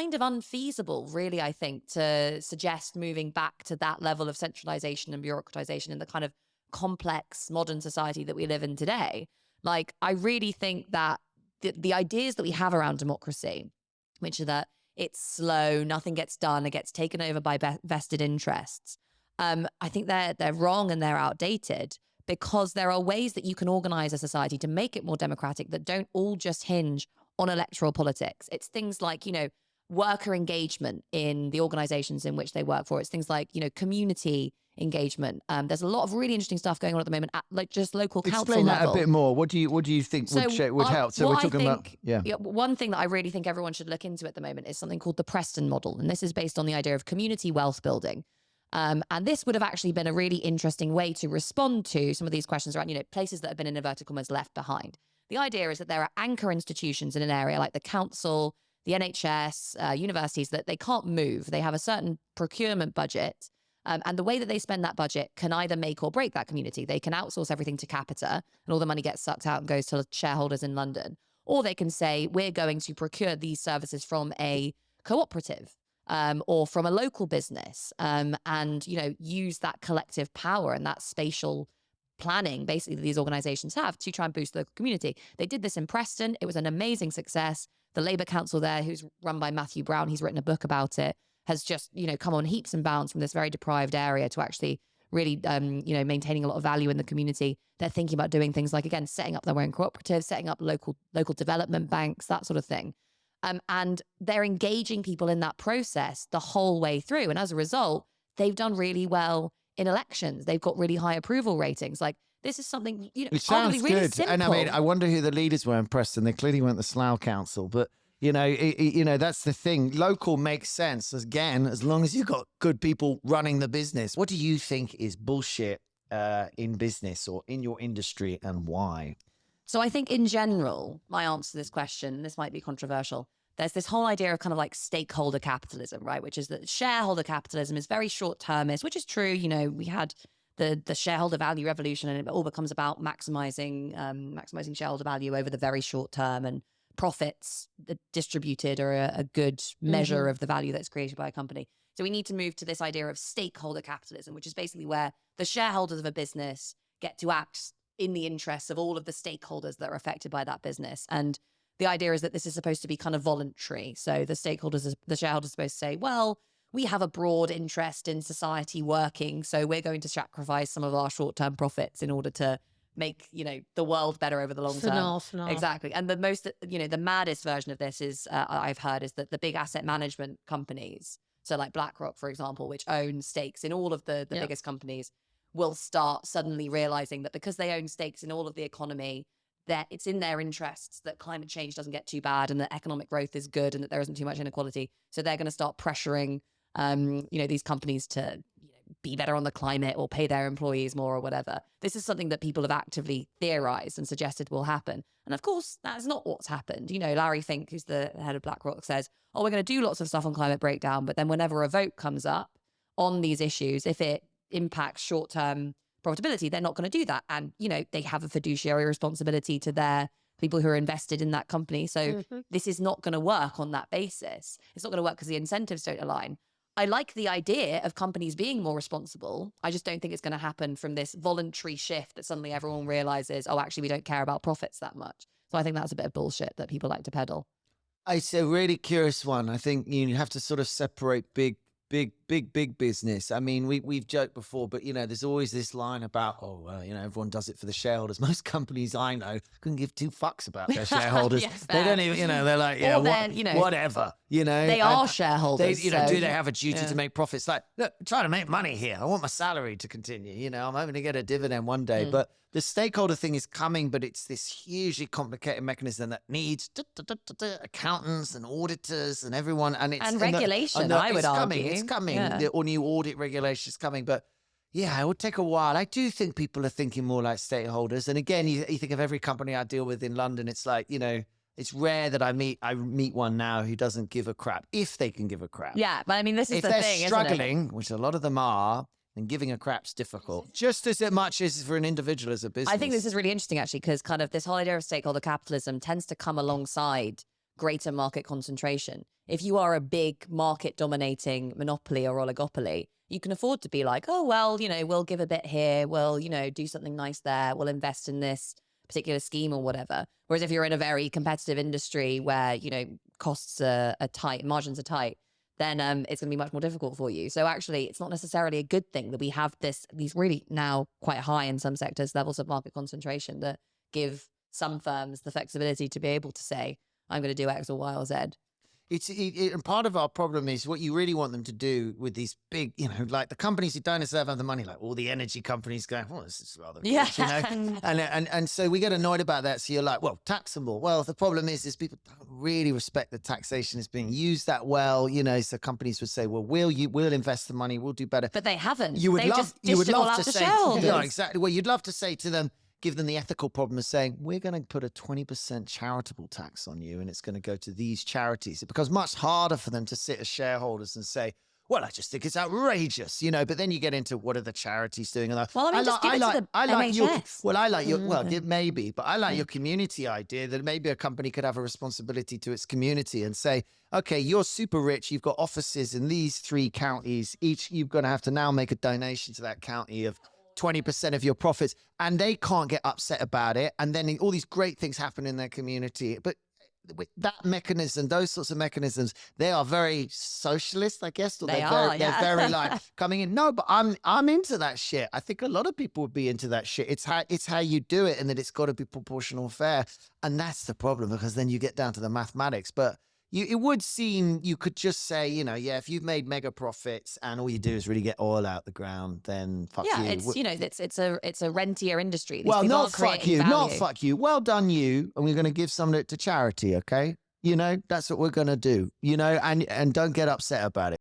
kind of unfeasible, really, I think, to suggest moving back to that level of centralization and bureaucratization in the kind of complex modern society that we live in today. Like, I really think that the ideas that we have around democracy, which are that it's slow, nothing gets done, it gets taken over by vested interests, I think they're wrong and they're outdated, because there are ways that you can organize a society to make it more democratic that don't all just hinge on electoral politics. It's things like, worker engagement in the organizations in which they work for. It's things like, community engagement. There's a lot of really interesting stuff going on at the moment at like just local council Explain that level. a bit more. What do you think would help? So we're talking about one thing that I really think everyone should look into at the moment is something called the Preston Model, and this is based on the idea of community wealth building. And this would have actually been a really interesting way to respond to some of these questions around, places that have been in inverted commas left behind. The idea is that there are anchor institutions in an area like the council, the NHS, universities, that they can't move. They have a certain procurement budget. And the way that they spend that budget can either make or break that community. They can outsource everything to Capita and all the money gets sucked out and goes to shareholders in London. Or they can say, we're going to procure these services from a cooperative. Or from a local business, and use that collective power and that spatial planning, basically, that these organizations have to try and boost the local community. They did this in Preston. It was an amazing success. The Labour Council there, who's run by Matthew Brown, he's written a book about it, has just, come on heaps and bounds from this very deprived area to actually really, maintaining a lot of value in the community. They're thinking about doing things like, again, setting up their own cooperatives, setting up local development banks, that sort of thing. And they're engaging people in that process the whole way through. And as a result, they've done really well in elections. They've got really high approval ratings. Like, this is something, it sounds really good. simple. And I mean, I wonder who the leaders were in Preston. They clearly weren't the Slough Council, but that's the thing. Local makes sense, again, as long as you've got good people running the business. What do you think is bullshit in business or in your industry, and why? So I think in general, my answer to this question, this might be controversial, there's this whole idea of kind of like stakeholder capitalism, right? Which is that shareholder capitalism is very short-termist, which is true. We had the shareholder value revolution, and it all becomes about maximizing shareholder value over the very short term, and profits distributed are a good measure of the value that's created by a company. So we need to move to this idea of stakeholder capitalism, which is basically where the shareholders of a business get to act in the interests of all of the stakeholders that are affected by that business. And the idea is that this is supposed to be kind of voluntary. So the shareholders are supposed to say, well, we have a broad interest in society working, so we're going to sacrifice some of our short-term profits in order to make, the world better over the long term. Exactly. And the most, the maddest version of this is, I've heard, is that the big asset management companies, so like BlackRock, for example, which own stakes in all of the biggest companies, will start suddenly realizing that because they own stakes in all of the economy, that it's in their interests that climate change doesn't get too bad and that economic growth is good and that there isn't too much inequality. So they're going to start pressuring, these companies to be better on the climate or pay their employees more or whatever. This is something that people have actively theorized and suggested will happen. And of course, that's not what's happened. Larry Fink, who's the head of BlackRock, says, we're going to do lots of stuff on climate breakdown, but then whenever a vote comes up on these issues, if it impacts short-term profitability, they're not going to do that. And, they have a fiduciary responsibility to their people who are invested in that company. So this is not going to work on that basis. It's not going to work because the incentives don't align. I like the idea of companies being more responsible. I just don't think it's going to happen from this voluntary shift that suddenly everyone realizes, oh, actually, we don't care about profits that much. So I think that's a bit of bullshit that people like to peddle. It's a really curious one. I think you have to sort of separate big business. I mean, we've joked before, but there's always this line about, everyone does it for the shareholders. Most companies I know couldn't give two fucks about their shareholders. Yes, they don't even, they're like, whatever. They are shareholders. Do they have a duty to make profits? Like, look, I'm trying to make money here. I want my salary to continue. I'm hoping to get a dividend one day. But the stakeholder thing is coming, but it's this hugely complicated mechanism that needs accountants and auditors and everyone. And regulation, I would argue. It's coming. Yeah. Or new audit regulation is coming. But yeah, it would take a while. I do think people are thinking more like stakeholders. And again, you think of every company I deal with in London, it's like, it's rare that I meet one now who doesn't give a crap, if they can give a crap. Yeah, but I mean, this is the thing, If they're struggling, which a lot of them are, then giving a crap's difficult. Just as much as for an individual as a business. I think this is really interesting, actually, because kind of this whole idea of stakeholder capitalism tends to come alongside greater market concentration. if you are a big market dominating monopoly or oligopoly, you can afford to be like, oh, well, we'll give a bit here. We'll, do something nice there. We'll invest in this particular scheme or whatever. Whereas if you're in a very competitive industry where, costs are tight, margins are tight, then it's going to be much more difficult for you. So actually, it's not necessarily a good thing that we have these really now quite high in some sectors levels of market concentration that give some firms the flexibility to be able to say, I'm going to do X or Y or Z. And part of our problem is what you really want them to do with these big, like the companies who don't necessarily have the money, like all the energy companies going, well, this is rather good, and so we get annoyed about that. So you're like, well, tax them more. Well, the problem is people don't really respect that taxation is being used that well, so companies would say, well, we'll invest the money, we'll do better. But they haven't. You would love to say, yeah, exactly. Well, you'd love to say to them, give them the ethical problem of saying, we're going to put a 20% charitable tax on you and it's going to go to these charities. It becomes much harder for them to sit as shareholders and say, well, I just think it's outrageous, but then you get into what are the charities doing? And well, I like your, maybe, but I like your community idea that maybe a company could have a responsibility to its community and say, okay, you're super rich. You've got offices in these 3 counties. Each, you're going to have to now make a donation to that county of 20% of your profits, and they can't get upset about it. And then all these great things happen in their community. But with that mechanism, those sorts of mechanisms, they are very socialist, I guess. Or they're very like coming in. No, but I'm into that shit. I think a lot of people would be into that shit. It's how you do it, and that it's got to be proportional and fair. And that's the problem, because then you get down to the mathematics. But it would seem you could just say, if you've made mega profits and all you do is really get oil out the ground, then fuck you. Yeah, it's a rentier industry. Well, not fuck you. Well done, you. And we're going to give some of it to charity, okay? That's what we're going to do, and don't get upset about it.